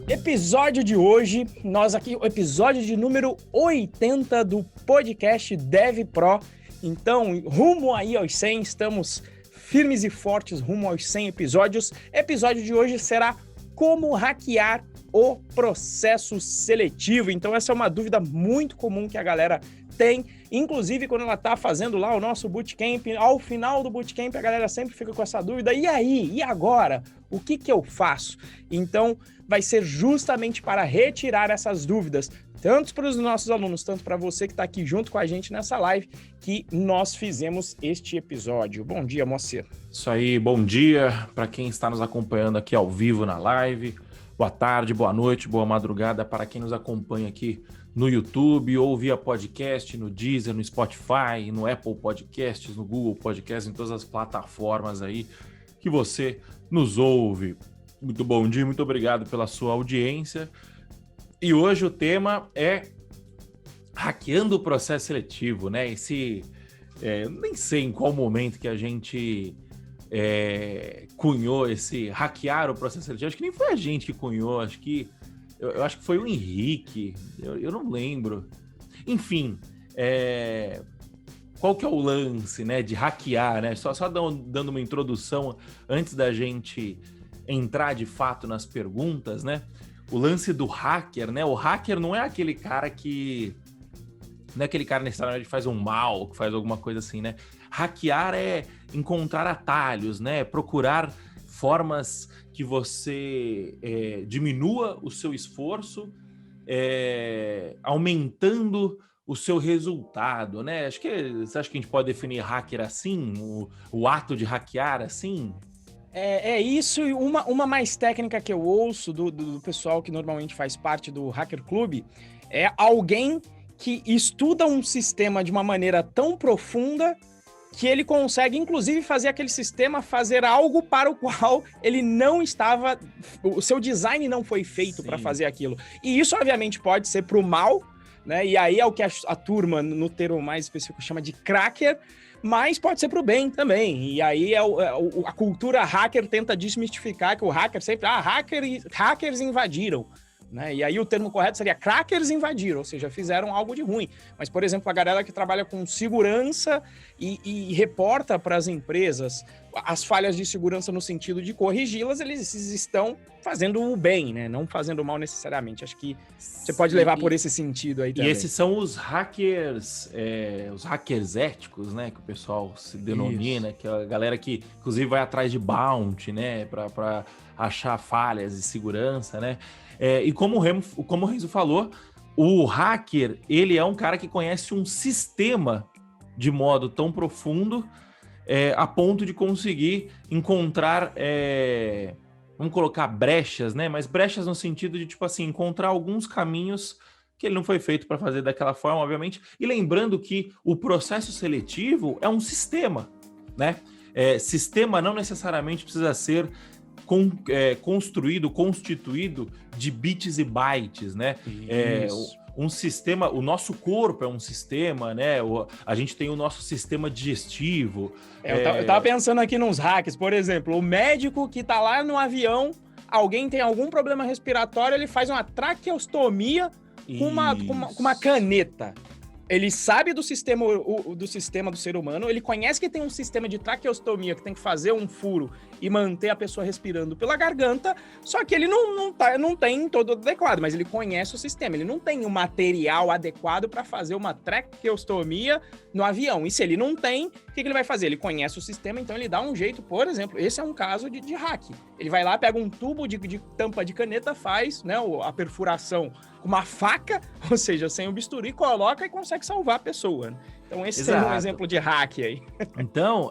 Episódio de hoje, nós aqui, o episódio de número 80 do podcast Dev Pro. Então, rumo aí aos 100, estamos firmes e fortes rumo aos 100 episódios. Episódio de hoje será como hackear o processo seletivo. Então, essa é uma dúvida muito comum que a galera tem. Inclusive, quando ela está fazendo lá o nosso bootcamp, ao final do bootcamp, a galera sempre fica com essa dúvida. E aí? E agora? O que eu faço? Então, vai ser justamente para retirar essas dúvidas, tanto para os nossos alunos, tanto para você que está aqui junto com a gente nessa live, que nós fizemos este episódio. Bom dia, Moacir. Isso aí, bom dia para quem está nos acompanhando aqui ao vivo na live. Boa tarde, boa noite, boa madrugada para quem nos acompanha aqui no YouTube ou via podcast, no Deezer, no Spotify, no Apple Podcasts, no Google Podcasts, em todas as plataformas aí que você nos ouve. Muito bom dia, muito obrigado pela sua audiência. E hoje o tema é hackeando o processo seletivo, né? Nem sei em qual momento que a gente cunhou esse hackear o processo seletivo. Acho que nem foi a gente que cunhou, eu acho que foi o Henrique, eu não lembro. Enfim, qual que é o lance, né, de hackear, né? Só dando uma introdução antes da gente entrar de fato nas perguntas, né? O lance do hacker, né? O hacker não é aquele cara que... Não é aquele cara necessariamente que faz um mal, que faz alguma coisa assim, né? Hackear é encontrar atalhos, né? Procurar formas que você diminua o seu esforço, aumentando o seu resultado, né? Você acha que a gente pode definir hacker assim? O ato de hackear assim? É isso, e uma mais técnica que eu ouço do pessoal que normalmente faz parte do Hacker Club é alguém que estuda um sistema de uma maneira tão profunda que ele consegue, inclusive, fazer aquele sistema fazer algo para o qual ele não estava... O seu design não foi feito para fazer aquilo. E isso, obviamente, pode ser para o mal, né? E aí é o que a turma, no termo mais específico, chama de cracker, mas pode ser para o bem também. E aí a cultura hacker tenta desmistificar que o hacker sempre... hackers invadiram. Né? E aí o termo correto seria crackers invadiram, ou seja, fizeram algo de ruim. Mas, por exemplo, a galera que trabalha com segurança e reporta para as empresas as falhas de segurança no sentido de corrigi-las, eles estão fazendo o bem, né? Não fazendo o mal necessariamente. Acho que você pode levar por esse sentido aí também. E esses são os hackers éticos, né? Que o pessoal se denomina, isso. Que é a galera que, inclusive, vai atrás de bounty, né? Para achar falhas de segurança, né? E como o Renzo falou, o hacker, ele é um cara que conhece um sistema de modo tão profundo a ponto de conseguir encontrar, vamos colocar brechas, né? Mas brechas no sentido de, tipo assim, encontrar alguns caminhos que ele não foi feito para fazer daquela forma, obviamente. E lembrando que o processo seletivo é um sistema, né? Sistema não necessariamente precisa ser constituído de bits e bytes, né? Um sistema, o nosso corpo é um sistema, né? A gente tem o nosso sistema digestivo. Eu tava pensando aqui nos hacks, por exemplo, o médico que tá lá no avião, alguém tem algum problema respiratório, ele faz uma traqueostomia com uma caneta. Ele sabe do sistema do ser humano, ele conhece que tem um sistema de traqueostomia que tem que fazer um furo e manter a pessoa respirando pela garganta, só que ele não tem todo adequado, mas ele conhece o sistema, ele não tem o material adequado para fazer uma traqueostomia no avião. E se ele não tem, o que ele vai fazer? Ele conhece o sistema, então ele dá um jeito, por exemplo, esse é um caso de hack. Ele vai lá, pega um tubo de tampa de caneta, faz, né, a perfuração com uma faca, ou seja, sem o bisturi, coloca e consegue salvar a pessoa. Então esse é um exemplo de hack aí. Então,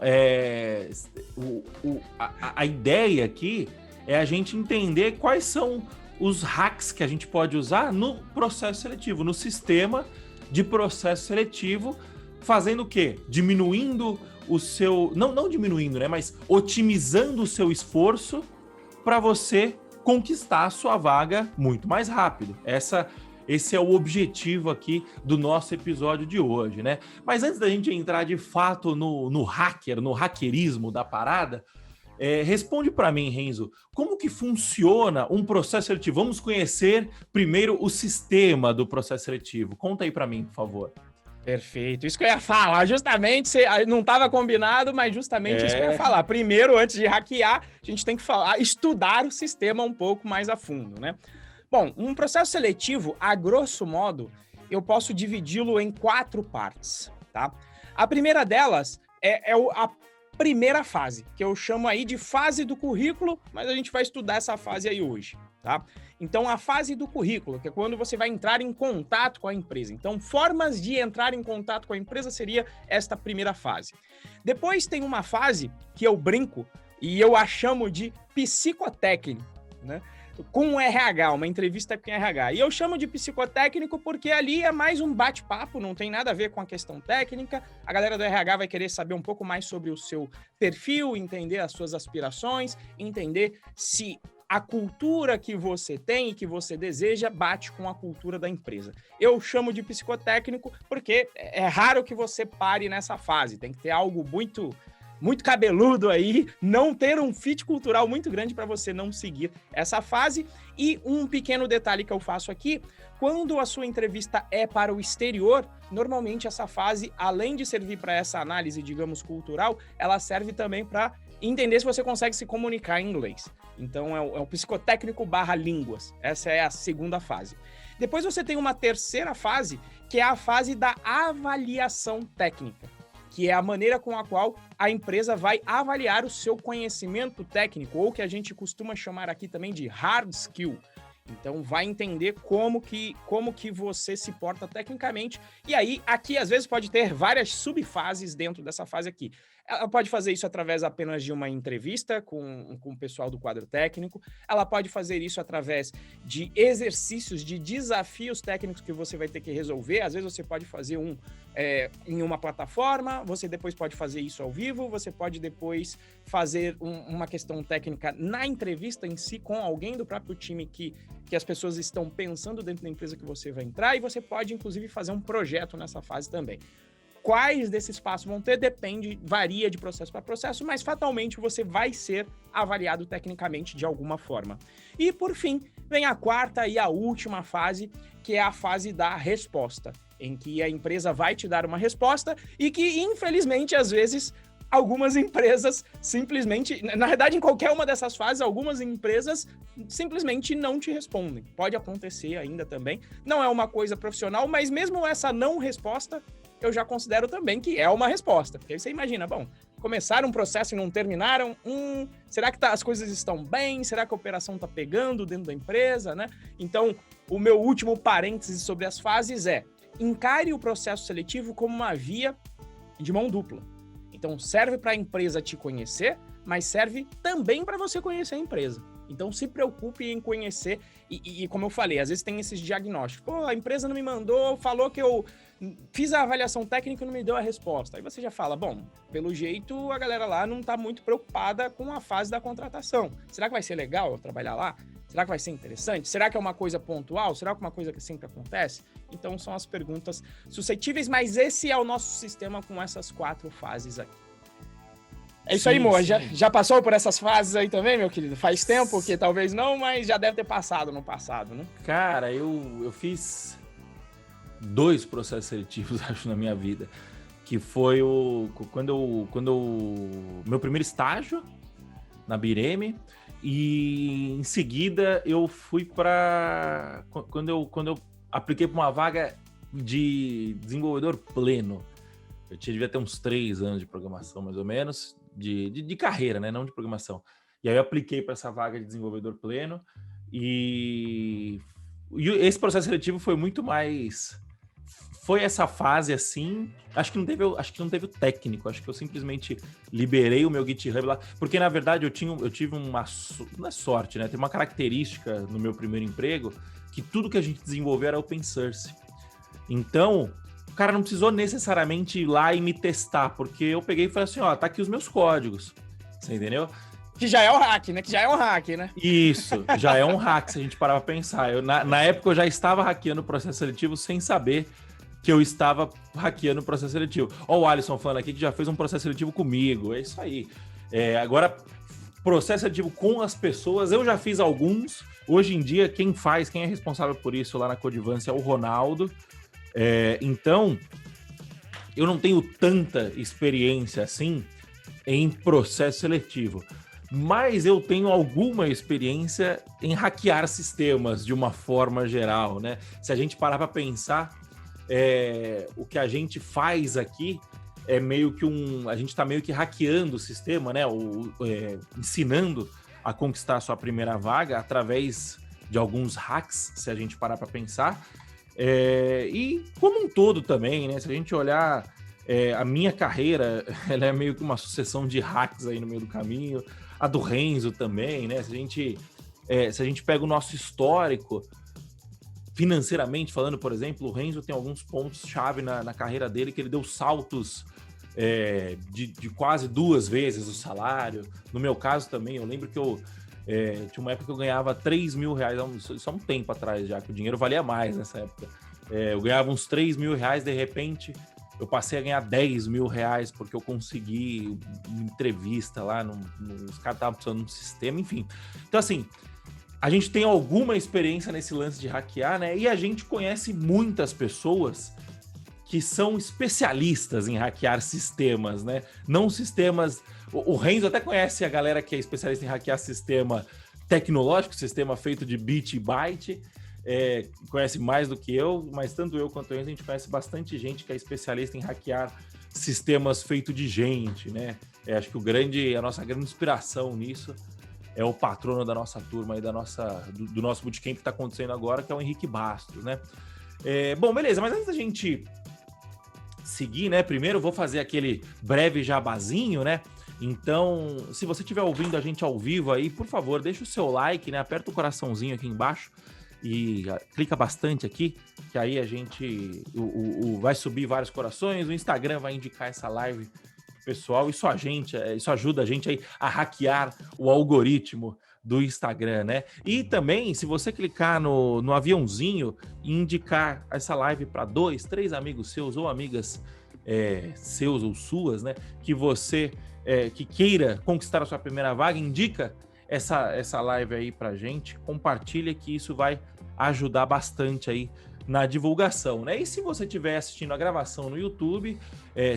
a ideia aqui é a gente entender quais são os hacks que a gente pode usar no processo seletivo, no sistema de processo seletivo, fazendo o quê? Diminuindo o seu... Não diminuindo, né? Mas otimizando o seu esforço para você conquistar a sua vaga muito mais rápido. esse é o objetivo aqui do nosso episódio de hoje, né? Mas antes da gente entrar de fato no hackerismo da parada, responde para mim, Renzo, como que funciona um processo seletivo? Vamos conhecer primeiro o sistema do processo seletivo. Conta aí para mim, por favor. Perfeito. Isso que eu ia falar, justamente, não estava combinado, mas justamente isso que eu ia falar. Primeiro, antes de hackear, a gente tem que estudar o sistema um pouco mais a fundo, né? Bom, um processo seletivo, a grosso modo, eu posso dividi-lo em 4 partes, tá? A primeira delas é a primeira fase, que eu chamo aí de fase do currículo, mas a gente vai estudar essa fase aí hoje, tá? Então, a fase do currículo, que é quando você vai entrar em contato com a empresa. Então, formas de entrar em contato com a empresa seria esta primeira fase. Depois tem uma fase que eu brinco e eu a chamo de psicotécnico, né? Com o RH, uma entrevista com o RH. E eu chamo de psicotécnico porque ali é mais um bate-papo, não tem nada a ver com a questão técnica. A galera do RH vai querer saber um pouco mais sobre o seu perfil, entender as suas aspirações, entender se a cultura que você tem e que você deseja bate com a cultura da empresa. Eu chamo de psicotécnico porque é raro que você pare nessa fase. Tem que ter algo muito cabeludo aí, não ter um fit cultural muito grande para você não seguir essa fase. E um pequeno detalhe que eu faço aqui, quando a sua entrevista é para o exterior, normalmente essa fase, além de servir para essa análise, digamos, cultural, ela serve também para entender se você consegue se comunicar em inglês. Então é o psicotécnico /línguas. Essa é a segunda fase. Depois você tem uma terceira fase, que é a fase da avaliação técnica, que é a maneira com a qual a empresa vai avaliar o seu conhecimento técnico, ou que a gente costuma chamar aqui também de hard skill. Então, vai entender como que você se porta tecnicamente. E aí, aqui, às vezes, pode ter várias subfases dentro dessa fase aqui. Ela pode fazer isso através apenas de uma entrevista com o pessoal do quadro técnico. Ela pode fazer isso através de exercícios, de desafios técnicos que você vai ter que resolver. Às vezes, você pode fazer em uma plataforma, você depois pode fazer isso ao vivo, você pode depois fazer uma questão técnica na entrevista em si com alguém do próprio time que as pessoas estão pensando dentro da empresa que você vai entrar, e você pode, inclusive, fazer um projeto nessa fase também. Quais desses passos vão ter, varia de processo para processo, mas fatalmente você vai ser avaliado tecnicamente de alguma forma. E, por fim, vem a quarta e a última fase, que é a fase da resposta, em que a empresa vai te dar uma resposta e que, infelizmente, às vezes, algumas empresas simplesmente, na verdade, em qualquer uma dessas fases, algumas empresas simplesmente não te respondem. Pode acontecer ainda também. Não é uma coisa profissional, mas mesmo essa não resposta, eu já considero também que é uma resposta. Porque aí você imagina, bom, começaram um processo e não terminaram, será que as coisas estão bem? Será que a operação está pegando dentro da empresa, né? Então, o meu último parêntese sobre as fases é: encare o processo seletivo como uma via de mão dupla. Então, serve para a empresa te conhecer, mas serve também para você conhecer a empresa. Então, se preocupe em conhecer e, como eu falei, às vezes tem esses diagnósticos. Pô, a empresa não me mandou, falou que eu fiz a avaliação técnica e não me deu a resposta. Aí você já fala, bom, pelo jeito a galera lá não está muito preocupada com a fase da contratação. Será que vai ser legal eu trabalhar lá? Será que vai ser interessante? Será que é uma coisa pontual? Será que é uma coisa que sempre acontece? Então, são as perguntas suscetíveis, mas esse é o nosso sistema com essas 4 fases aqui. É isso aí, Moa. Já passou por essas fases aí também, meu querido? Faz tempo que talvez não, mas já deve ter passado no passado, né? Cara, eu fiz 2 processos seletivos, acho, na minha vida. Que foi quando meu primeiro estágio na Bireme, e em seguida eu fui para quando eu apliquei para uma vaga de desenvolvedor pleno. Eu devia ter uns 3 anos de programação, mais ou menos, de carreira, né? Não de programação. E aí eu apliquei para essa vaga de desenvolvedor pleno, e esse processo seletivo foi muito mais... Foi essa fase assim, acho que não teve o técnico, acho que eu simplesmente liberei o meu GitHub lá, porque na verdade eu tive uma, não é sorte, né? Tem uma característica no meu primeiro emprego, que tudo que a gente desenvolveu era open source. Então, o cara não precisou necessariamente ir lá e me testar, porque eu peguei e falei assim, ó, tá aqui os meus códigos, você entendeu? Que já é um hack, né? Que já é um hack, né? Isso, já é um hack se a gente parar pra pensar. Na época eu já estava hackeando o processo seletivo sem saber que eu estava hackeando o processo seletivo. Ó, o Alisson falando aqui que já fez um processo seletivo comigo, é isso aí. Agora, processo seletivo com as pessoas, eu já fiz alguns. Hoje em dia, quem é responsável por isso lá na Codivance é o Ronaldo. Então, eu não tenho tanta experiência assim em processo seletivo, mas eu tenho alguma experiência em hackear sistemas de uma forma geral, né? Se a gente parar para pensar, o que a gente faz aqui é meio que a gente está meio que hackeando o sistema, né? Ensinando a conquistar a sua primeira vaga através de alguns hacks, se a gente parar para pensar. E como um todo também, né? Se a gente olhar a minha carreira, ela é meio que uma sucessão de hacks aí no meio do caminho. A do Renzo também, né? Se a gente pega o nosso histórico, financeiramente falando, por exemplo, o Renzo tem alguns pontos-chave na carreira dele que ele deu saltos de quase 2 vezes o salário. No meu caso também, eu lembro que tinha uma época que eu ganhava 3 mil reais, só um tempo atrás já, que o dinheiro valia mais nessa época. Eu ganhava uns 3 mil reais, de repente eu passei a ganhar 10 mil reais porque eu consegui uma entrevista lá, os caras estavam precisando de um sistema, enfim. Então, assim, a gente tem alguma experiência nesse lance de hackear, né? E a gente conhece muitas pessoas que são especialistas em hackear sistemas, né? Não sistemas... O Renzo até conhece a galera que é especialista em hackear sistema tecnológico, sistema feito de bit e byte, conhece mais do que eu, mas tanto eu quanto o Renzo, a gente conhece bastante gente que é especialista em hackear sistemas feitos de gente, né? Acho que a nossa grande inspiração nisso é o patrono da nossa turma e do nosso bootcamp que está acontecendo agora, que é o Henrique Bastos, né? Bom, beleza, mas antes da gente seguir, né? Primeiro eu vou fazer aquele breve jabazinho, né? Então, se você estiver ouvindo a gente ao vivo aí, por favor, deixa o seu like, né? Aperta o coraçãozinho aqui embaixo e clica bastante aqui, que aí a gente vai subir vários corações, o Instagram vai indicar essa live pessoal, isso ajuda a gente aí a hackear o algoritmo do Instagram, né? E também, se você clicar no aviãozinho e indicar essa live para 2, 3 amigos seus ou amigas seus ou suas, né? Que você que queira conquistar a sua primeira vaga, indica essa live aí pra gente, compartilha que isso vai ajudar bastante aí na divulgação, né? E se você estiver assistindo a gravação no YouTube,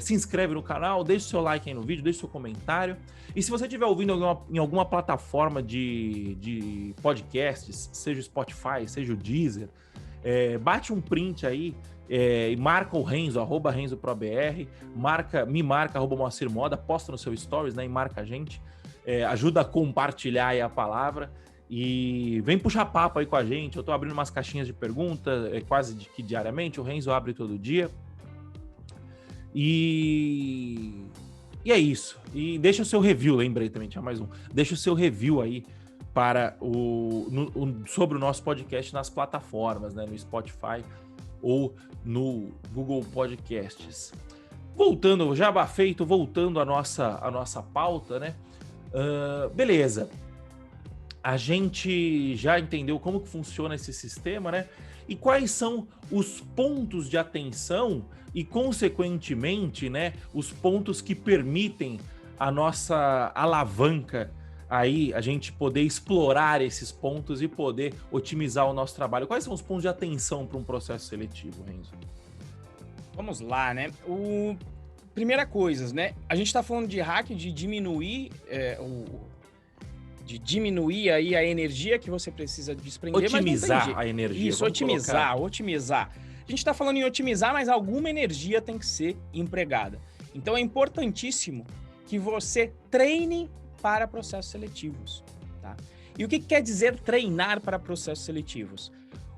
se inscreve no canal, deixa o seu like aí no vídeo, deixa o seu comentário. E se você estiver ouvindo em alguma plataforma de podcasts, seja o Spotify, seja o Deezer, bate um print aí e marca o Renzo, @RenzoProBR, me marca @MoacirModa, posta no seu stories, né? E marca a gente, ajuda a compartilhar aí a palavra. E vem puxar papo aí com a gente. Eu tô abrindo umas caixinhas de perguntas quase que diariamente. O Renzo abre todo dia. E é isso. E deixa o seu review, lembrei também, tinha mais um. Deixa o seu review aí sobre o nosso podcast nas plataformas, né? No Spotify ou no Google Podcasts. Voltando, jabá feito, voltando à nossa pauta, né? Beleza. A gente já entendeu como que funciona esse sistema, né? E quais são os pontos de atenção e, consequentemente, né, os pontos que permitem a nossa alavanca aí, a gente poder explorar esses pontos e poder otimizar o nosso trabalho. Quais são os pontos de atenção para um processo seletivo, Renzo? Vamos lá, né? Primeira coisa, né? A gente está falando de hack, de diminuir aí a energia que você precisa desprender. Otimizar a energia. Isso, otimizar. A gente está falando em otimizar, mas alguma energia tem que ser empregada. Então é importantíssimo que você treine para processos seletivos, tá? E o que quer dizer treinar para processos seletivos?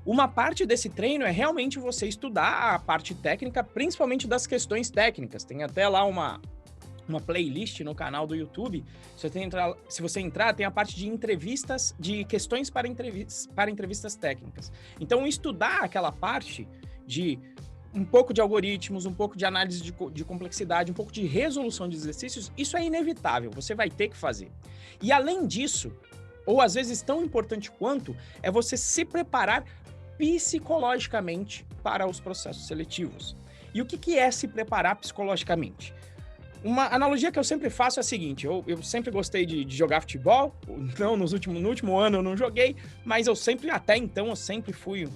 Uma parte desse treino é realmente você estudar a parte técnica, principalmente das questões técnicas. Tem até lá uma playlist no canal do YouTube. Se você entrar, tem a parte de entrevistas, de questões para entrevistas técnicas. Então, estudar aquela parte de um pouco de algoritmos, um pouco de análise de complexidade, um pouco de resolução de exercícios, isso é inevitável, você vai ter que fazer. E além disso, ou às vezes tão importante quanto, é você se preparar psicologicamente para os processos seletivos. E o que é se preparar psicologicamente? Uma analogia que eu sempre faço é a seguinte, eu sempre gostei de jogar futebol, não, no último ano eu não joguei, mas até então eu sempre fui um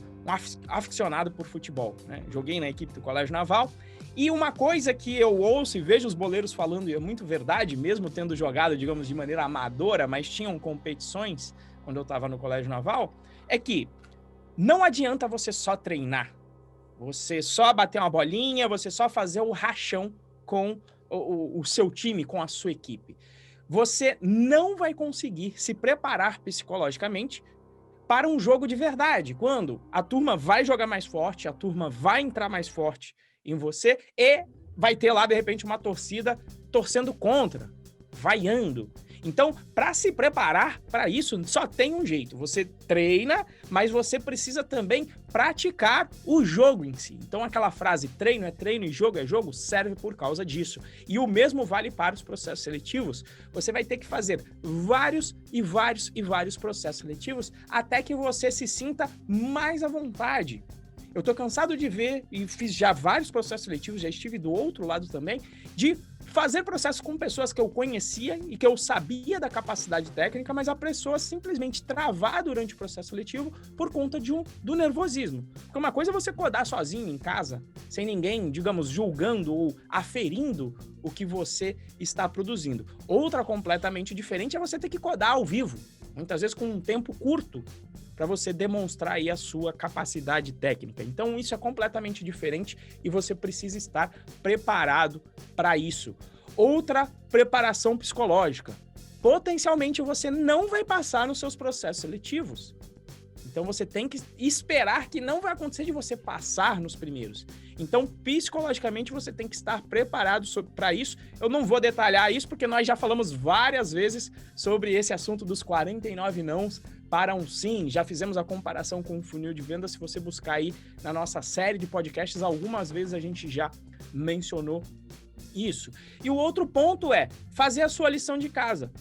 aficionado por futebol, né? Joguei na equipe do Colégio Naval, e uma coisa que eu ouço e vejo os boleiros falando, e é muito verdade, mesmo tendo jogado, digamos, de maneira amadora, mas tinham competições quando eu estava no Colégio Naval, é que não adianta você só treinar, você só bater uma bolinha, você só fazer o rachão com o seu time, com a sua equipe. Você não vai conseguir se preparar psicologicamente para um jogo de verdade, quando a turma vai jogar mais forte, a turma vai entrar mais forte em você e vai ter lá, de repente, uma torcida torcendo contra, vaiando. Então, para se preparar para isso, só tem um jeito. Você treina, mas você precisa também praticar o jogo em si. Então, aquela frase treino e jogo é jogo serve por causa disso. E o mesmo vale para os processos seletivos. Você vai ter que fazer vários processos seletivos até que você se sinta mais à vontade. Eu tô cansado de ver, e fiz já vários processos seletivos, já estive do outro lado também, de fazer processos com pessoas que eu conhecia e que eu sabia da capacidade técnica, mas a pessoa simplesmente travar durante o processo seletivo por conta do nervosismo. Porque uma coisa é você codar sozinho em casa, sem ninguém, digamos, julgando ou aferindo o que você está produzindo. Outra completamente diferente é você ter que codar ao vivo, muitas vezes com um tempo curto, para você demonstrar aí a sua capacidade técnica. Então, isso é completamente diferente e você precisa estar preparado para isso. Outra preparação psicológica. Potencialmente, você não vai passar nos seus processos seletivos. Então, você tem que esperar que não vai acontecer de você passar nos primeiros. Então, psicologicamente, você tem que estar preparado para isso. Eu não vou detalhar isso, porque nós já falamos várias vezes sobre esse assunto dos 49 nãos para um sim. Já fizemos a comparação com o funil de venda. Se você buscar aí na nossa série de podcasts, algumas vezes a gente já mencionou isso. E o outro ponto é fazer a sua lição de casa.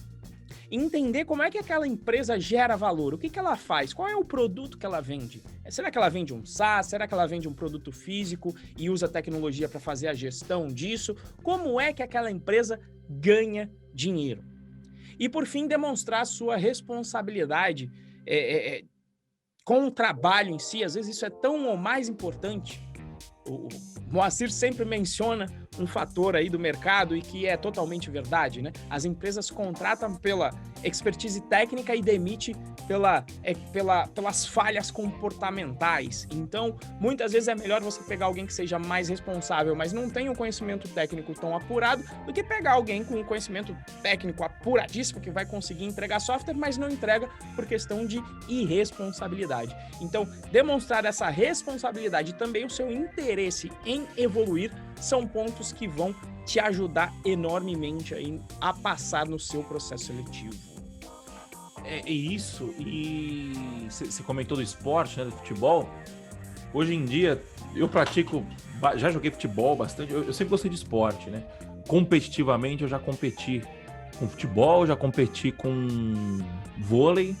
Entender como é que aquela empresa gera valor, o que ela faz, qual é o produto que ela vende. Será que ela vende um SaaS? Será que ela vende um produto físico e usa tecnologia para fazer a gestão disso? Como é que aquela empresa ganha dinheiro? E, por fim, demonstrar a sua responsabilidade com o trabalho em si. Às vezes isso é tão ou mais importante. O Moacir sempre menciona um fator aí do mercado e que é totalmente verdade, né? As empresas contratam pela expertise técnica e demitem pelas falhas comportamentais. Então, muitas vezes é melhor você pegar alguém que seja mais responsável, mas não tenha um conhecimento técnico tão apurado, do que pegar alguém com um conhecimento técnico apuradíssimo que vai conseguir entregar software, mas não entrega por questão de irresponsabilidade. Então, demonstrar essa responsabilidade e também o seu interesse em evoluir são pontos que vão te ajudar enormemente aí a passar no seu processo seletivo. É isso, e você comentou do esporte, né, do futebol. Hoje em dia, eu pratico, já joguei futebol bastante, eu sempre gostei de esporte, né? Competitivamente, eu já competi com futebol, já competi com vôlei,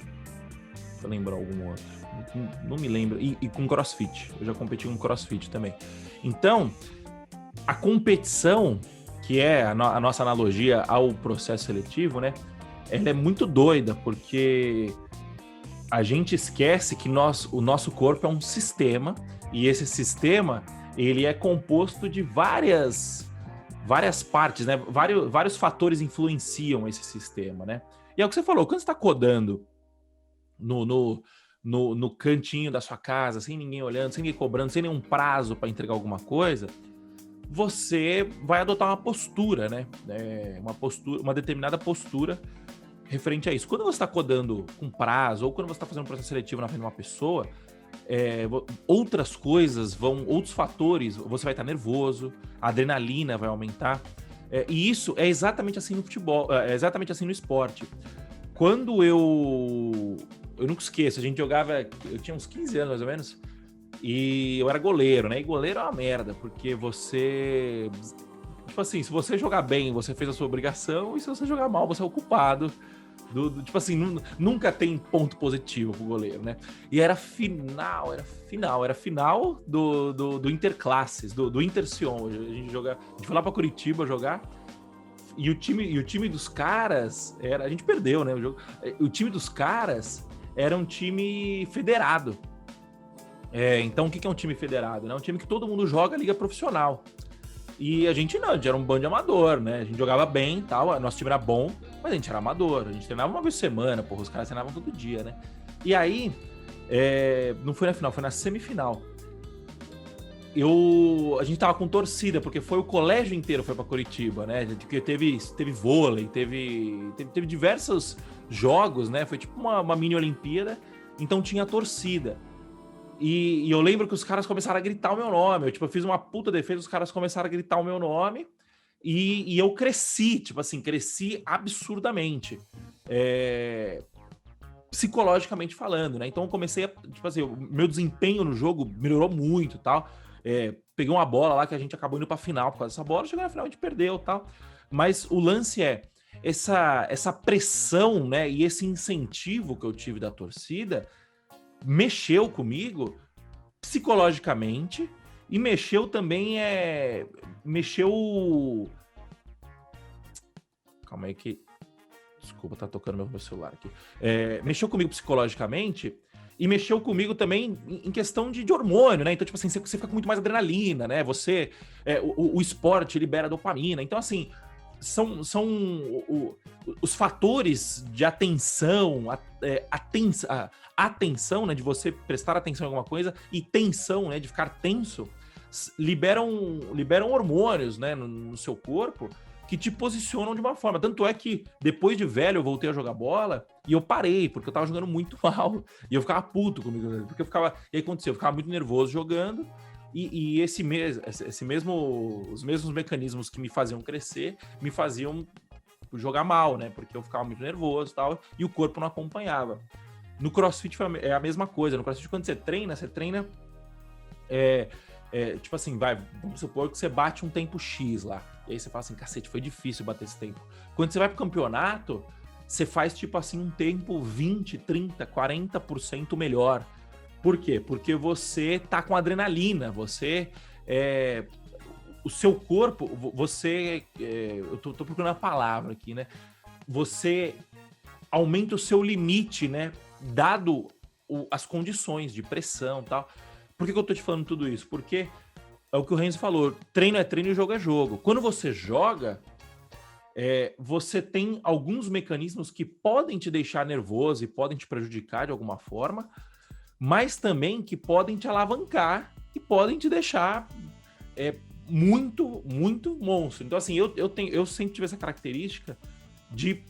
deixa eu lembrar algum outro, não me lembro, e com crossfit, eu já competi com crossfit também. Então, a competição, que é a nossa analogia ao processo seletivo, né? Ela é muito doida, porque a gente esquece que o nosso corpo é um sistema, e esse sistema, ele é composto de várias partes, né? Vários fatores influenciam esse sistema, né? E é o que você falou, quando você está codando no cantinho da sua casa, sem ninguém olhando, sem ninguém cobrando, sem nenhum prazo para entregar alguma coisa, você vai adotar uma postura, né? Uma determinada postura referente a isso. Quando você está codando com prazo, ou quando você está fazendo um processo seletivo na frente de uma pessoa, outras coisas outros fatores, você vai estar nervoso, a adrenalina vai aumentar. E isso é exatamente assim no futebol, é exatamente assim no esporte. Quando eu nunca esqueço, a gente jogava, eu tinha uns 15 anos mais ou menos, E eu era goleiro, né? E goleiro é uma merda, porque você... Tipo assim, se você jogar bem, você fez a sua obrigação, e se você jogar mal, você é o culpado. Tipo assim, nunca tem ponto positivo pro goleiro, né? E era final do Interclasses, do Intercion. A gente foi lá pra Curitiba jogar, e o time dos caras a gente perdeu, né? O time dos caras era um time federado. Então, o que é um time federado? É um time que todo mundo joga liga profissional. E a gente era um bando de amador, né? A gente jogava bem e tal, nosso time era bom, mas a gente era amador. A gente treinava uma vez por semana, os caras treinavam todo dia, né? E aí, não foi na final, foi na semifinal. A gente tava com torcida, porque foi o colégio inteiro foi pra Curitiba, né? Porque teve vôlei, teve diversos jogos, né? Foi tipo uma mini Olimpíada, então tinha torcida. E eu lembro que os caras começaram a gritar o meu nome. Eu fiz uma puta defesa, os caras começaram a gritar o meu nome. E eu cresci, cresci absurdamente. Psicologicamente falando, né? Então eu comecei a... o meu desempenho no jogo melhorou muito e tal. Peguei uma bola lá que a gente acabou indo pra final por causa dessa bola. Chegou na final, a gente perdeu e tal. Mas o lance essa pressão, né? E esse incentivo que eu tive da torcida... mexeu comigo psicologicamente e mexeu também calma aí que desculpa, tá tocando meu celular aqui. Mexeu comigo psicologicamente e mexeu comigo também em questão de hormônio, né? Então, tipo assim, você fica com muito mais adrenalina, né? O esporte libera dopamina. Então, assim, são os fatores de atenção, atenção, né, de você prestar atenção em alguma coisa, e tensão, né, de ficar tenso, liberam hormônios, né, no seu corpo que te posicionam de uma forma. Tanto é que depois de velho eu voltei a jogar bola e eu parei, porque eu tava jogando muito mal e eu ficava puto comigo, porque e aí aconteceu, eu ficava muito nervoso jogando. E os mesmos mecanismos que me faziam crescer, me faziam jogar mal, né? Porque eu ficava muito nervoso e tal, e o corpo não acompanhava. No CrossFit é a mesma coisa. No CrossFit, quando você treina tipo assim, vamos supor que você bate um tempo X lá. E aí você fala assim, cacete, foi difícil bater esse tempo. Quando você vai pro campeonato, você faz tipo assim um tempo 20, 30, 40% melhor. Por quê? Porque você tá com adrenalina, o seu corpo, eu tô procurando a palavra aqui, né? Você aumenta o seu limite, né? Dado as condições de pressão e tal. Por que eu tô te falando tudo isso? Porque é o que o Renzo falou, treino é treino e jogo é jogo. Quando você joga, você tem alguns mecanismos que podem te deixar nervoso e podem te prejudicar de alguma forma, mas também que podem te alavancar e podem te deixar muito, muito monstro. Então, assim, eu sempre tive essa característica de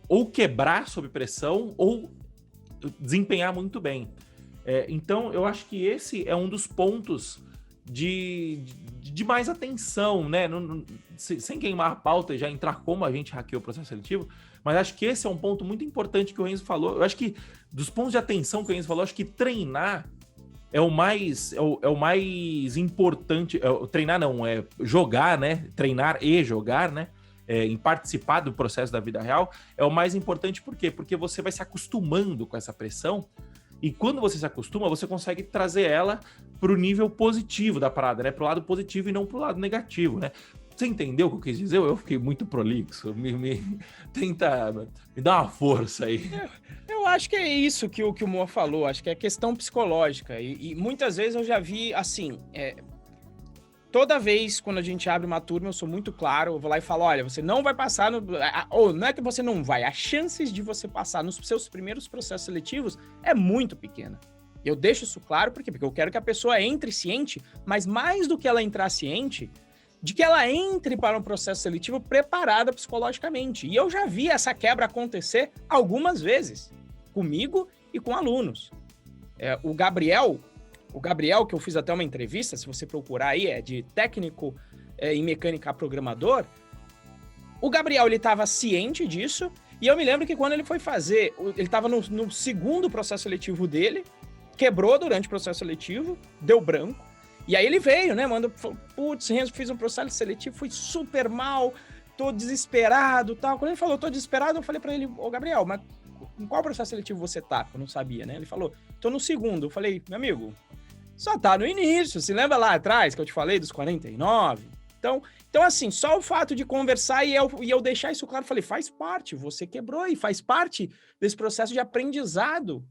ou quebrar sob pressão ou desempenhar muito bem. Então, eu acho que esse é um dos pontos de mais atenção, né? Sem queimar a pauta e já entrar como a gente hackeou o processo seletivo, mas acho que esse é um ponto muito importante que o Renzo falou. Eu acho que, dos pontos de atenção que o Renzo falou, acho que treinar é o mais importante. Treinar não, jogar, né? Treinar e jogar, né? Em participar do processo da vida real é o mais importante. Por quê? Porque você vai se acostumando com essa pressão, e quando você se acostuma, você consegue trazer ela para o nível positivo da parada, né? Para o lado positivo e não para o lado negativo, né? Você entendeu o que eu quis dizer? Eu fiquei muito prolixo. Tenta me dar uma força aí. Eu acho que é isso que o Moa falou. Acho que é questão psicológica. E muitas vezes eu já vi, assim... Toda vez quando a gente abre uma turma, eu sou muito claro. Eu vou lá e falo, olha, você não vai passar... Ou não é que você não vai. As chances de você passar nos seus primeiros processos seletivos é muito pequena. Eu deixo isso claro, por quê? Porque eu quero que a pessoa entre ciente, mas mais do que ela entrar ciente... de que ela entre para um processo seletivo preparada psicologicamente. E eu já vi essa quebra acontecer algumas vezes, comigo e com alunos. O Gabriel, que eu fiz até uma entrevista, se você procurar aí, é de técnico em mecânica programador. O Gabriel, ele estava ciente disso, e eu me lembro que quando ele foi fazer, ele estava no segundo processo seletivo dele, quebrou durante o processo seletivo, deu branco, e aí ele veio, né, falou, putz, Renzo, fiz um processo seletivo, fui super mal, tô desesperado, tal. Quando ele falou, tô desesperado, eu falei pra ele, ô Gabriel, mas em qual processo seletivo você tá? Eu não sabia, né? Ele falou, tô no segundo. Eu falei, meu amigo, só tá no início, se lembra lá atrás que eu te falei dos 49? Então assim, só o fato de conversar e eu deixar isso claro, falei, faz parte, você quebrou e faz parte desse processo de aprendizado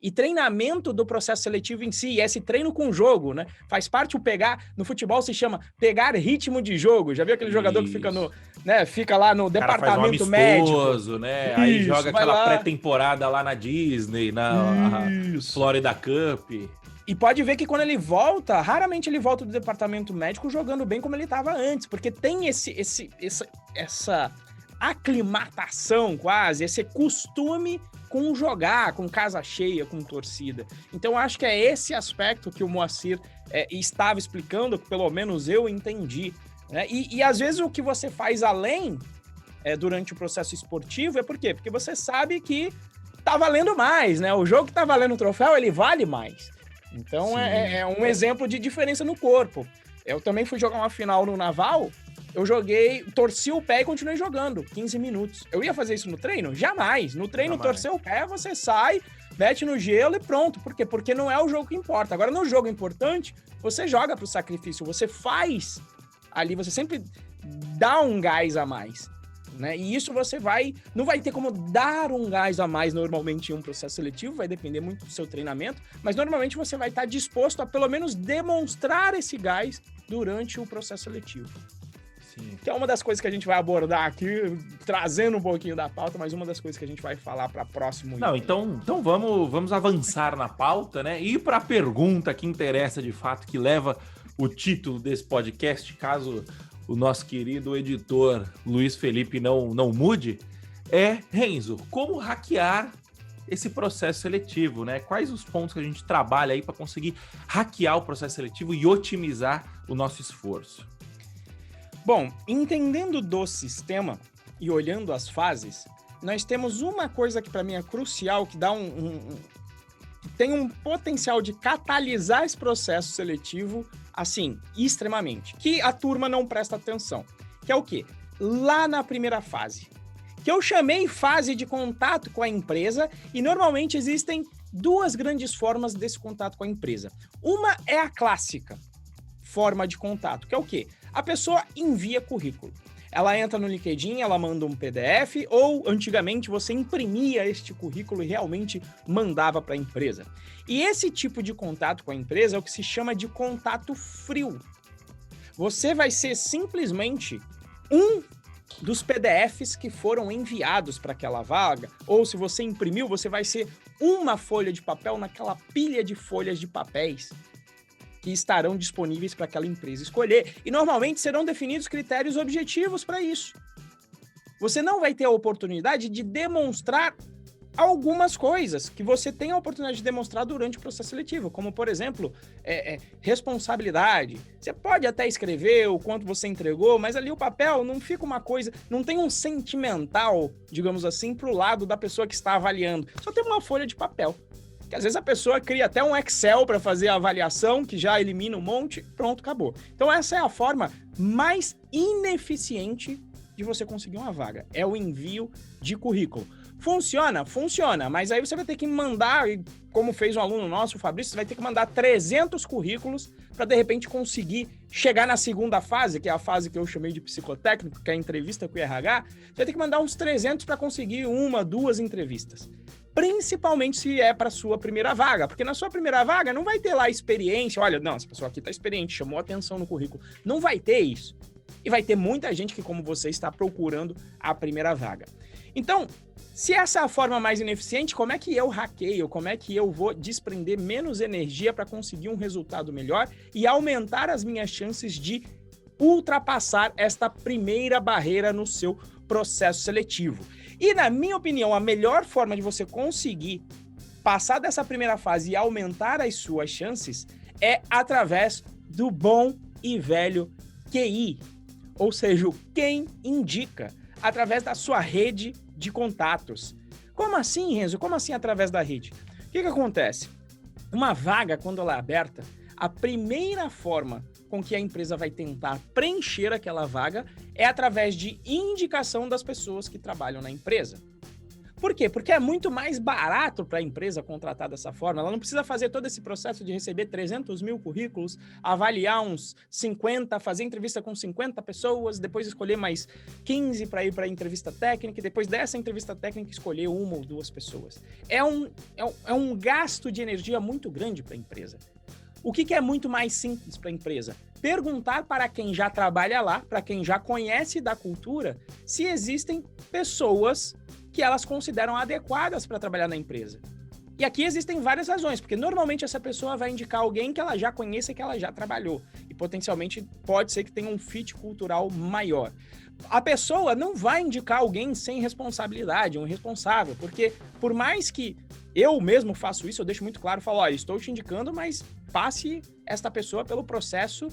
e treinamento do processo seletivo em si, e esse treino com o jogo, né? Faz parte o pegar, no futebol se chama pegar ritmo de jogo. Já viu aquele jogador que fica fica lá no departamento médico, né? Aí joga aquela pré-temporada lá na Disney, na Florida Cup. E pode ver que quando ele volta, raramente ele volta do departamento médico jogando bem como ele estava antes, porque tem essa aclimatação quase, esse costume com jogar, com casa cheia, com torcida. Então, acho que é esse aspecto que o Moacir estava explicando, que pelo menos eu entendi. Né? E às vezes o que você faz além durante o processo esportivo é por quê? Porque você sabe que tá valendo mais, né? O jogo que tá valendo o troféu, ele vale mais. Então, é um exemplo de diferença no corpo. Eu também fui jogar uma final no Naval, eu torci o pé e continuei jogando 15 minutos. Eu ia fazer isso no treino? Jamais. No treino, torcer o pé, você sai, mete no gelo e pronto. Por quê? Porque não é o jogo que importa. Agora, no jogo importante, você joga pro sacrifício, você faz ali, você sempre dá um gás a mais. Né? E isso não vai ter como dar um gás a mais normalmente em um processo seletivo, vai depender muito do seu treinamento, mas normalmente você vai estar disposto a pelo menos demonstrar esse gás durante o processo seletivo. Sim. Que é uma das coisas que a gente vai abordar aqui, trazendo um pouquinho da pauta, mas uma das coisas que a gente vai falar para próximo. Não, então vamos avançar na pauta, né? E para a pergunta que interessa de fato, que leva o título desse podcast, caso o nosso querido editor Luiz Felipe não mude, Renzo, como hackear esse processo seletivo, né? Quais os pontos que a gente trabalha aí para conseguir hackear o processo seletivo e otimizar o nosso esforço? Bom, entendendo do sistema e olhando as fases, nós temos uma coisa que para mim é crucial, que dá que tem um potencial de catalisar esse processo seletivo, assim, extremamente, que a turma não presta atenção, que é o quê? Lá na primeira fase, que eu chamei fase de contato com a empresa, e normalmente existem duas grandes formas desse contato com a empresa. Uma é a clássica forma de contato, que é o quê? A pessoa envia currículo. Ela entra no LinkedIn, ela manda um PDF, ou antigamente você imprimia este currículo e realmente mandava para a empresa. E esse tipo de contato com a empresa é o que se chama de contato frio. Você vai ser simplesmente um dos PDFs que foram enviados para aquela vaga, ou se você imprimiu, você vai ser uma folha de papel naquela pilha de folhas de papéis que estarão disponíveis para aquela empresa escolher. E normalmente serão definidos critérios objetivos para isso. Você não vai ter a oportunidade de demonstrar algumas coisas que você tem a oportunidade de demonstrar durante o processo seletivo, como, por exemplo, responsabilidade. Você pode até escrever o quanto você entregou, mas ali o papel não fica uma coisa, não tem um sentimental, digamos assim, para o lado da pessoa que está avaliando. Só tem uma folha de papel. Que às vezes a pessoa cria até um Excel para fazer a avaliação, que já elimina um monte, pronto, acabou. Então essa é a forma mais ineficiente de você conseguir uma vaga, é o envio de currículo. Funciona? Funciona, mas aí você vai ter que mandar, como fez um aluno nosso, o Fabrício, você vai ter que mandar 300 currículos para de repente conseguir chegar na segunda fase, que é a fase que eu chamei de psicotécnico, que é a entrevista com o RH, você vai ter que mandar uns 300 para conseguir 1, 2 entrevistas. Principalmente se é para sua primeira vaga, porque na sua primeira vaga não vai ter lá experiência, olha, não, essa pessoa aqui está experiente, chamou atenção no currículo, não vai ter isso. E vai ter muita gente que, como você, está procurando a primeira vaga. Então, se essa é a forma mais ineficiente, como é que eu hackeio? Como é que eu vou desprender menos energia para conseguir um resultado melhor e aumentar as minhas chances de ultrapassar esta primeira barreira no seu processo seletivo? E, na minha opinião, a melhor forma de você conseguir passar dessa primeira fase e aumentar as suas chances é através do bom e velho QI, ou seja, quem indica, através da sua rede de contatos. Como assim, Renzo? Como assim através da rede? O que acontece? Uma vaga, quando ela é aberta, a primeira forma com que a empresa vai tentar preencher aquela vaga é através de indicação das pessoas que trabalham na empresa. Por quê? Porque é muito mais barato para a empresa contratar dessa forma. Ela não precisa fazer todo esse processo de receber 300 mil currículos, avaliar uns 50, fazer entrevista com 50 pessoas, depois escolher mais 15 para ir para a entrevista técnica, e depois dessa entrevista técnica escolher uma ou duas pessoas. É um gasto de energia muito grande para a empresa. O que é muito mais simples para a empresa? Perguntar para quem já trabalha lá, para quem já conhece da cultura, se existem pessoas que elas consideram adequadas para trabalhar na empresa. E aqui existem várias razões, porque normalmente essa pessoa vai indicar alguém que ela já conheça e que ela já trabalhou. E potencialmente pode ser que tenha um fit cultural maior. A pessoa não vai indicar alguém sem responsabilidade, um responsável, porque por mais que eu mesmo faço isso, eu deixo muito claro, falo, olha, estou te indicando, mas passe esta pessoa pelo processo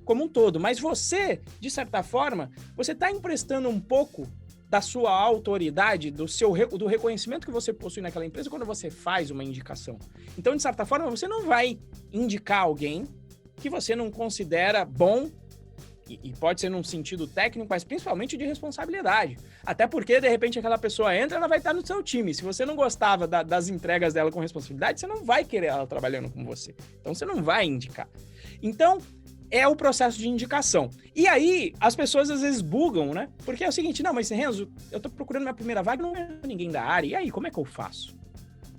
como um todo. Mas você, de certa forma, você está emprestando um pouco da sua autoridade, do reconhecimento que você possui naquela empresa quando você faz uma indicação. Então, de certa forma, você não vai indicar alguém que você não considera bom, e pode ser num sentido técnico, mas principalmente de responsabilidade. Até porque, de repente, aquela pessoa entra, ela vai estar no seu time. Se você não gostava das entregas dela com responsabilidade, você não vai querer ela trabalhando com você. Então, você não vai indicar. Então, é o processo de indicação. E aí, as pessoas às vezes bugam, né? Porque é o seguinte, não, mas Renzo, eu tô procurando minha primeira vaga, não é ninguém da área. E aí, como é que eu faço?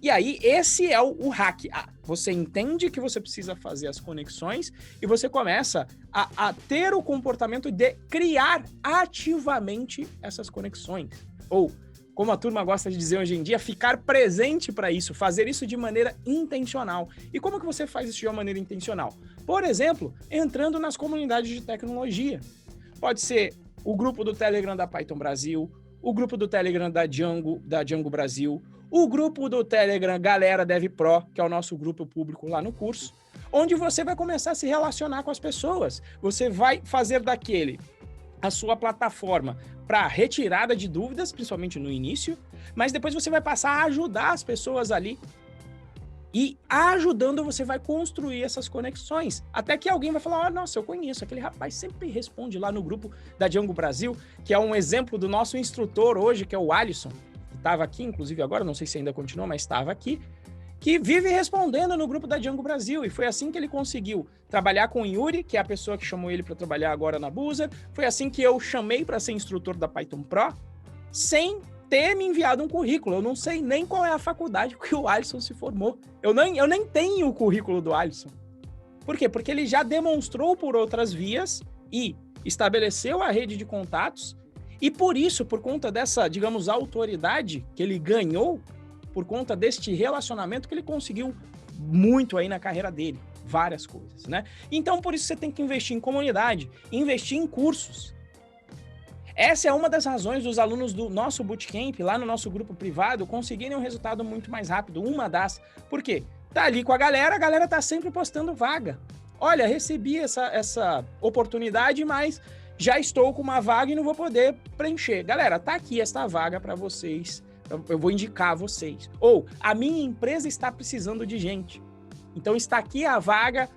E aí, esse é o hack. Você entende que você precisa fazer as conexões e você começa a ter o comportamento de criar ativamente essas conexões. Ou, como a turma gosta de dizer hoje em dia, ficar presente para isso, fazer isso de maneira intencional. E como que você faz isso de uma maneira intencional? Por exemplo, entrando nas comunidades de tecnologia. Pode ser o grupo do Telegram da Python Brasil, o grupo do Telegram da Django Brasil, o grupo do Telegram Galera Dev Pro, que é o nosso grupo público lá no curso, onde você vai começar a se relacionar com as pessoas. Você vai fazer daquele a sua plataforma para retirada de dúvidas, principalmente no início, mas depois você vai passar a ajudar as pessoas ali. E ajudando, você vai construir essas conexões. Até que alguém vai falar, nossa, eu conheço, aquele rapaz sempre responde lá no grupo da Django Brasil, que é um exemplo do nosso instrutor hoje, que é o Alisson, que estava aqui, inclusive agora, não sei se ainda continua, mas estava aqui, que vive respondendo no grupo da Django Brasil. E foi assim que ele conseguiu trabalhar com o Yuri, que é a pessoa que chamou ele para trabalhar agora na Buzer. Foi assim que eu chamei para ser instrutor da Python Pro, sem ter me enviado um currículo. Eu não sei nem qual é a faculdade que o Alisson se formou. Eu nem tenho o currículo do Alisson. Por quê? Porque ele já demonstrou por outras vias e estabeleceu a rede de contatos. E por isso, por conta dessa, digamos, autoridade que ele ganhou, por conta deste relacionamento que ele conseguiu muito aí na carreira dele. Várias coisas, né? Então, por isso você tem que investir em comunidade, investir em cursos. Essa é uma das razões dos alunos do nosso bootcamp, lá no nosso grupo privado, conseguirem um resultado muito mais rápido. Uma das. Por quê? Tá ali com a galera tá sempre postando vaga. Olha, recebi essa oportunidade, mas já estou com uma vaga e não vou poder preencher. Galera, tá aqui esta vaga para vocês. Eu vou indicar a vocês. Ou, a minha empresa está precisando de gente. Então, está aqui a vaga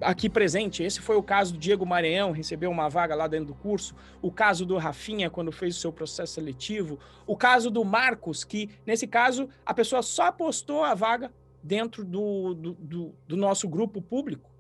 aqui presente. Esse foi o caso do Diego Maranhão, recebeu uma vaga lá dentro do curso. O caso do Rafinha, quando fez o seu processo seletivo. O caso do Marcos, que, nesse caso, a pessoa só postou a vaga dentro do nosso grupo público.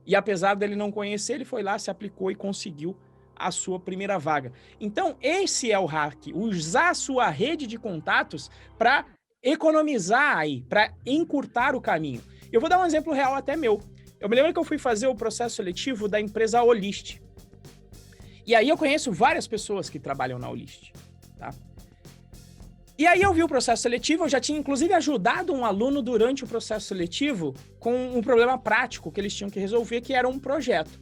E, apesar dele não conhecer, ele foi lá, se aplicou e conseguiu a sua primeira vaga. Então, esse é o hack, usar a sua rede de contatos para economizar aí, para encurtar o caminho. Eu vou dar um exemplo real até meu. Eu me lembro que eu fui fazer o processo seletivo da empresa Olist. E aí eu conheço várias pessoas que trabalham na Olist, tá? E aí eu vi o processo seletivo, eu já tinha inclusive ajudado um aluno durante o processo seletivo com um problema prático que eles tinham que resolver, que era um projeto.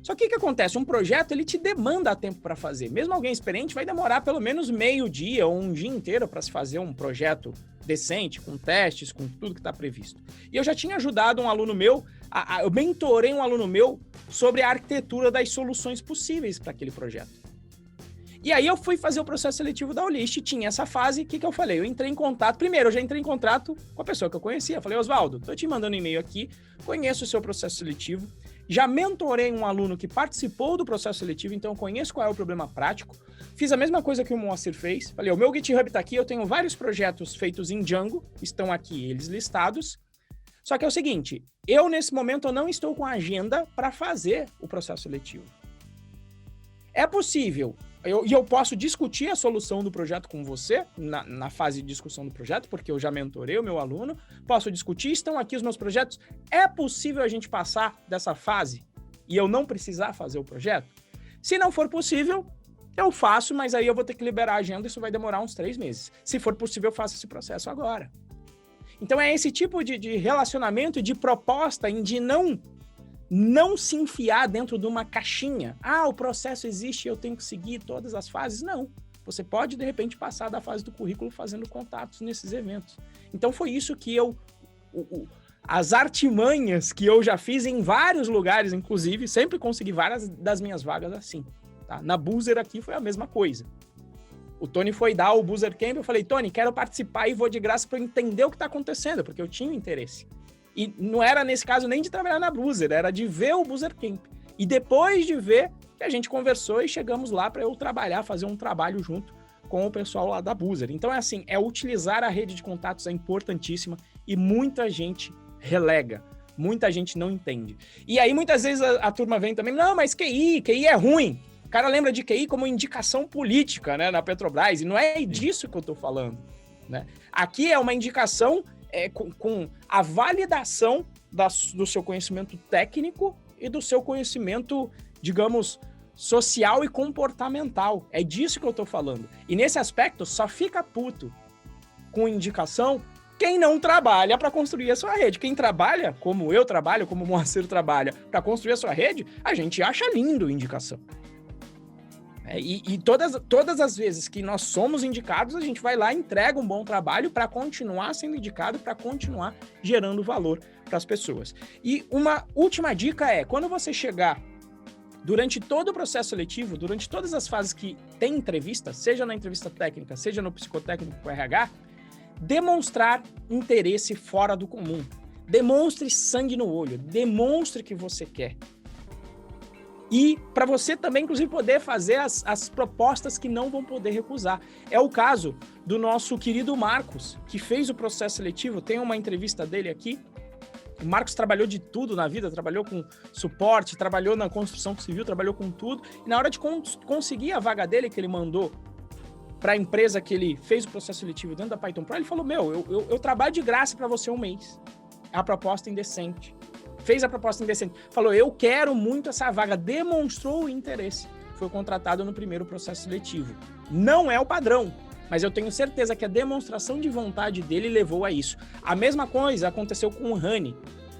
Só que o que acontece? Um projeto, ele te demanda tempo para fazer. Mesmo alguém experiente vai demorar pelo menos meio dia ou um dia inteiro para se fazer um projeto decente, com testes, com tudo que está previsto. E eu já tinha ajudado um aluno meu, eu mentorei um aluno meu sobre a arquitetura das soluções possíveis para aquele projeto. E aí eu fui fazer o processo seletivo da Olist, tinha essa fase, o que eu falei? Eu entrei em contato, primeiro eu já entrei em contato com a pessoa que eu conhecia, falei, Oswaldo, tô te mandando um e-mail aqui, conheço o seu processo seletivo, já mentorei um aluno que participou do processo seletivo, então eu conheço qual é o problema prático, fiz a mesma coisa que o Moacir fez, falei, o meu GitHub tá aqui, eu tenho vários projetos feitos em Django, estão aqui eles listados, só que é o seguinte, eu nesse momento eu não estou com a agenda para fazer o processo seletivo. É possível, eu posso discutir a solução do projeto com você, na fase de discussão do projeto, porque eu já mentorei o meu aluno, posso discutir, estão aqui os meus projetos, é possível a gente passar dessa fase e eu não precisar fazer o projeto? Se não for possível, eu faço, mas aí eu vou ter que liberar a agenda, isso vai demorar uns 3 meses. Se for possível, eu faço esse processo agora. Então é esse tipo de relacionamento, de proposta, em de não se enfiar dentro de uma caixinha. Ah, o processo existe, eu tenho que seguir todas as fases. Não. Você pode, de repente, passar da fase do currículo fazendo contatos nesses eventos. Então foi isso que as artimanhas que eu já fiz em vários lugares, inclusive, sempre consegui várias das minhas vagas assim. Tá? Na Boozer aqui foi a mesma coisa. O Tony foi dar o Boozer Camp, eu falei, Tony, quero participar e vou de graça para eu entender o que está acontecendo, porque eu tinha interesse. E não era, nesse caso, nem de trabalhar na Boozer, era de ver o Boozer Camp. E depois de ver, que a gente conversou e chegamos lá para eu trabalhar, fazer um trabalho junto com o pessoal lá da Boozer. Então é assim, utilizar a rede de contatos é importantíssima e muita gente relega, muita gente não entende. E aí muitas vezes a turma vem também, não, mas QI é ruim. O cara lembra de QI como indicação política, né, na Petrobras, e não é disso que eu estou falando, né? Aqui é uma indicação com a validação do seu conhecimento técnico e do seu conhecimento, digamos, social e comportamental. É disso que eu estou falando. E nesse aspecto, só fica puto com indicação quem não trabalha para construir a sua rede. Quem trabalha, como eu trabalho, como o Moacir trabalha, para construir a sua rede, a gente acha lindo indicação. E todas as vezes que nós somos indicados, a gente vai lá e entrega um bom trabalho para continuar sendo indicado, para continuar gerando valor para as pessoas. E uma última dica é, quando você chegar durante todo o processo seletivo, durante todas as fases que tem entrevista, seja na entrevista técnica, seja no psicotécnico com RH, demonstrar interesse fora do comum. Demonstre sangue no olho, demonstre que você quer. E para você também, inclusive, poder fazer as propostas que não vão poder recusar. É o caso do nosso querido Marcos, que fez o processo seletivo, tem uma entrevista dele aqui. O Marcos trabalhou de tudo na vida, trabalhou com suporte, trabalhou na construção civil, trabalhou com tudo. E na hora de conseguir a vaga dele, que ele mandou para a empresa que ele fez o processo seletivo dentro da Python Pro, ele falou, eu trabalho de graça para você 1 mês. É a proposta indecente. Fez a proposta indecente, falou, eu quero muito essa vaga, demonstrou o interesse, foi contratado no primeiro processo seletivo. Não é o padrão, mas eu tenho certeza que a demonstração de vontade dele levou a isso. A mesma coisa aconteceu com o Rani,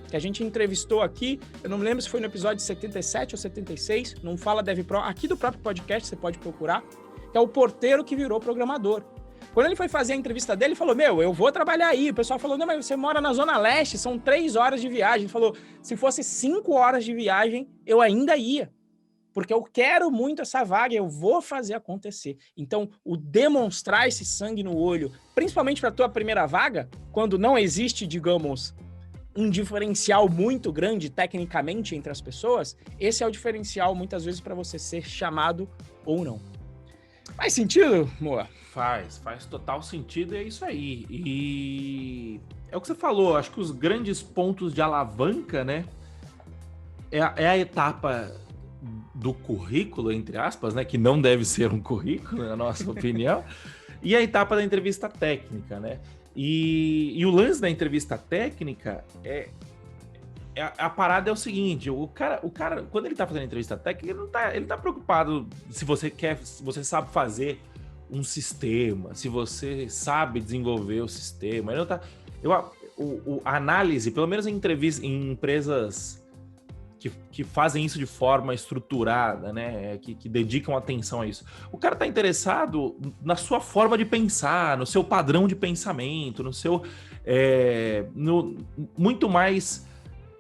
que a gente entrevistou aqui, eu não me lembro se foi no episódio 77 ou 76, não fala DevPro, aqui do próprio podcast, você pode procurar, que é o porteiro que virou programador. Quando ele foi fazer a entrevista dele, ele falou, eu vou trabalhar aí. O pessoal falou, não, mas você mora na Zona Leste, são 3 horas de viagem. Ele falou, se fosse 5 horas de viagem, eu ainda ia. Porque eu quero muito essa vaga, eu vou fazer acontecer. Então, o demonstrar esse sangue no olho, principalmente para a tua primeira vaga, quando não existe, digamos, um diferencial muito grande tecnicamente entre as pessoas, esse é o diferencial, muitas vezes, para você ser chamado ou não. Faz sentido, Moa? Faz total sentido e é isso aí. E é o que você falou, acho que os grandes pontos de alavanca, né, é a etapa do currículo, entre aspas, né, que não deve ser um currículo, na nossa opinião, e a etapa da entrevista técnica, né? E o lance da entrevista técnica a parada é o seguinte, o cara, quando ele tá fazendo entrevista técnica, ele tá preocupado se você sabe fazer um sistema, se você sabe desenvolver o sistema. Ele não tá, a análise, pelo menos em empresas que fazem isso de forma estruturada, né, que dedicam atenção a isso. O cara tá interessado na sua forma de pensar, no seu padrão de pensamento, no seu muito mais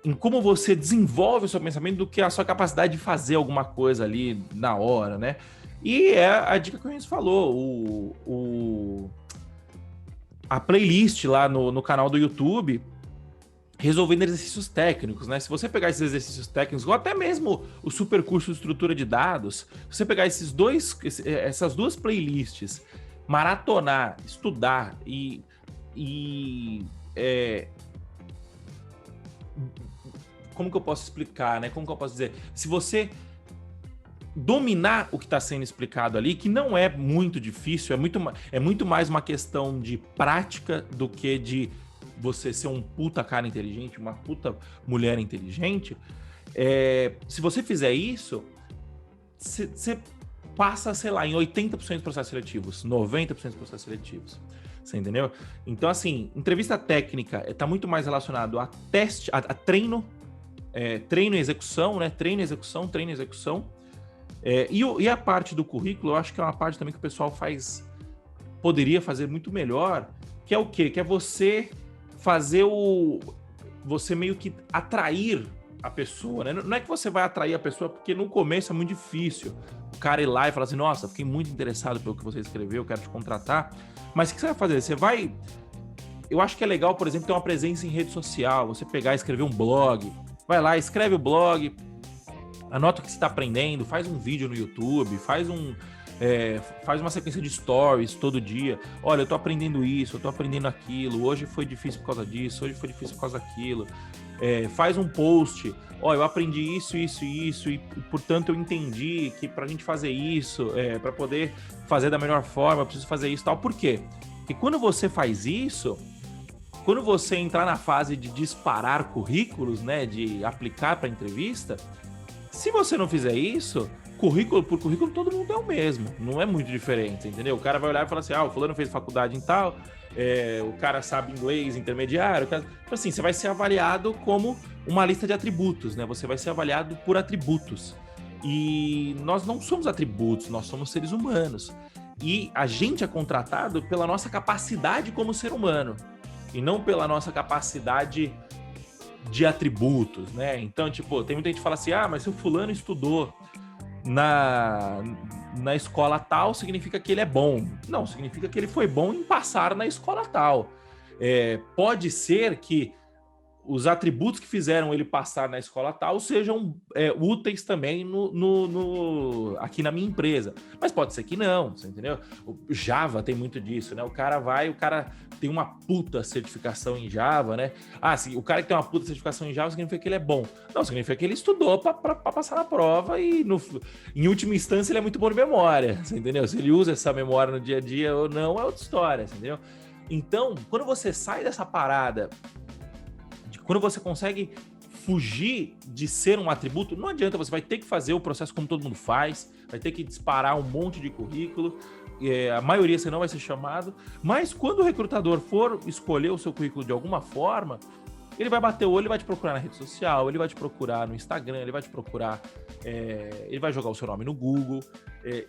em como você desenvolve o seu pensamento do que a sua capacidade de fazer alguma coisa ali na hora, né? E é a dica que o Renzo falou, a playlist lá no canal do YouTube, resolvendo exercícios técnicos, né? Se você pegar esses exercícios técnicos, ou até mesmo o super curso de estrutura de dados, se você pegar essas duas playlists, maratonar, estudar como que eu posso explicar, né? Como que eu posso dizer? Se você dominar o que está sendo explicado ali, que não é muito difícil, é muito mais uma questão de prática do que de você ser um puta cara inteligente, uma puta mulher inteligente. Se você fizer isso, você passa, sei lá, em 80% dos processos seletivos, 90% dos processos seletivos. Você entendeu? Então, assim, entrevista técnica está muito mais relacionado a teste, a treino, treino e execução, né? Treino e execução, treino e execução. E a parte do currículo, eu acho que é uma parte também que o pessoal poderia fazer muito melhor, que é o quê? Que é você fazer você meio que atrair a pessoa, né? Não é que você vai atrair a pessoa, porque no começo é muito difícil o cara ir lá e falar assim, nossa, fiquei muito interessado pelo que você escreveu, quero te contratar. Mas o que você vai fazer? Eu acho que é legal, por exemplo, ter uma presença em rede social, você pegar e escrever um blog, vai lá, escreve o blog, anota o que você está aprendendo, faz um vídeo no YouTube, faz uma sequência de stories todo dia. Olha, eu tô aprendendo isso, eu tô aprendendo aquilo, hoje foi difícil por causa disso, hoje foi difícil por causa daquilo. Faz um post, ó, eu aprendi isso, e portanto eu entendi que pra gente fazer isso, pra poder fazer da melhor forma, eu preciso fazer isso e tal. Por quê? Porque quando você faz isso, quando você entrar na fase de disparar currículos, né, de aplicar para entrevista, se você não fizer isso, currículo por currículo, todo mundo é o mesmo. Não é muito diferente, entendeu? O cara vai olhar e falar assim, o fulano fez faculdade em tal, o cara sabe inglês intermediário. Assim, você vai ser avaliado como uma lista de atributos, né? Você vai ser avaliado por atributos. E nós não somos atributos, nós somos seres humanos. E a gente é contratado pela nossa capacidade como ser humano, e não pela nossa capacidade de atributos, né? Então, tipo, tem muita gente que fala assim, mas se o fulano estudou na escola tal, significa que ele é bom. Não, significa que ele foi bom em passar na escola tal. Pode ser que os atributos que fizeram ele passar na escola tal sejam úteis também aqui na minha empresa. Mas pode ser que não, você entendeu? O Java tem muito disso, né? O cara tem uma puta certificação em Java, né? Sim, o cara que tem uma puta certificação em Java significa que ele é bom. Não, significa que ele estudou para passar na prova e, em última instância, ele é muito bom de memória, você entendeu? Se ele usa essa memória no dia a dia ou não, é outra história, entendeu? Então, quando você sai dessa parada, quando você consegue fugir de ser um atributo, não adianta, você vai ter que fazer o processo como todo mundo faz, vai ter que disparar um monte de currículo, a maioria você não vai ser chamado, mas quando o recrutador for escolher o seu currículo de alguma forma, ele vai bater o olho, ele vai te procurar na rede social, ele vai te procurar no Instagram, ele vai te procurar, ele vai jogar o seu nome no Google.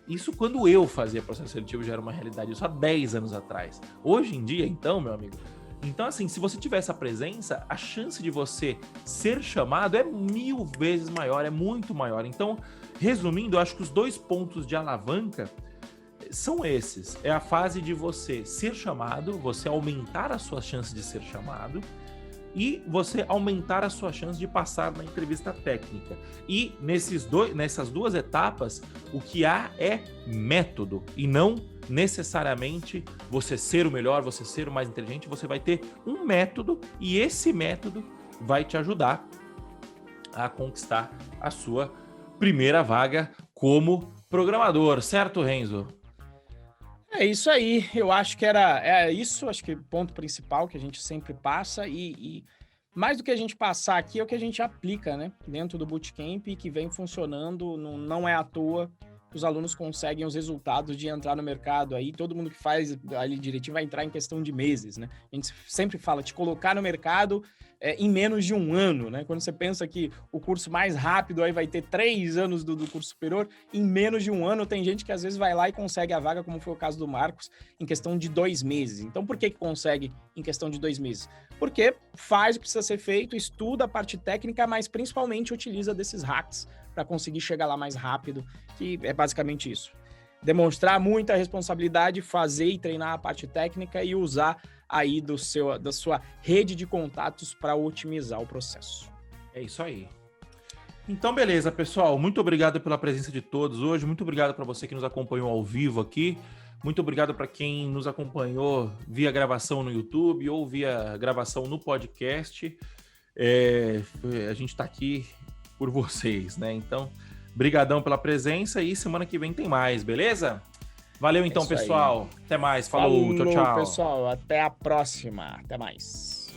Isso quando eu fazia processo seletivo já era uma realidade, isso há 10 anos atrás. Hoje em dia, então, meu amigo, então, assim, se você tiver essa presença, a chance de você ser chamado é 1000 vezes maior, é muito maior. Então, resumindo, eu acho que os 2 pontos de alavanca são esses. É a fase de você ser chamado, você aumentar a sua chance de ser chamado e você aumentar a sua chance de passar na entrevista técnica. E nessas 2 etapas, o que há é método e não necessariamente você ser o melhor, você ser o mais inteligente. Você vai ter um método e esse método vai te ajudar a conquistar a sua primeira vaga como programador, certo, Renzo? É isso aí, eu acho que é isso, acho que o ponto principal que a gente sempre passa e mais do que a gente passar aqui é o que a gente aplica, né, dentro do Bootcamp, que vem funcionando, não é à toa que os alunos conseguem os resultados de entrar no mercado aí, todo mundo que faz ali direitinho vai entrar em questão de meses, né, a gente sempre fala de colocar no mercado em menos de 1 ano, né? Quando você pensa que o curso mais rápido aí vai ter 3 anos do curso superior, em menos de 1 ano tem gente que às vezes vai lá e consegue a vaga, como foi o caso do Marcos, em questão de 2 meses. Então, por que consegue em questão de 2 meses? Porque faz o que precisa ser feito, estuda a parte técnica, mas principalmente utiliza desses hacks para conseguir chegar lá mais rápido, que é basicamente isso. demonstrar muita responsabilidade, fazer e treinar a parte técnica e usar aí da sua rede de contatos para otimizar o processo. É isso aí. Então, beleza, pessoal. Muito obrigado pela presença de todos hoje. Muito obrigado para você que nos acompanhou ao vivo aqui. Muito obrigado para quem nos acompanhou via gravação no YouTube ou via gravação no podcast. A gente está aqui por vocês, né? Então, brigadão pela presença e semana que vem tem mais, beleza? Valeu então, pessoal. Aí. Até mais. Falou, tchau, tchau. Pessoal. Até a próxima. Até mais.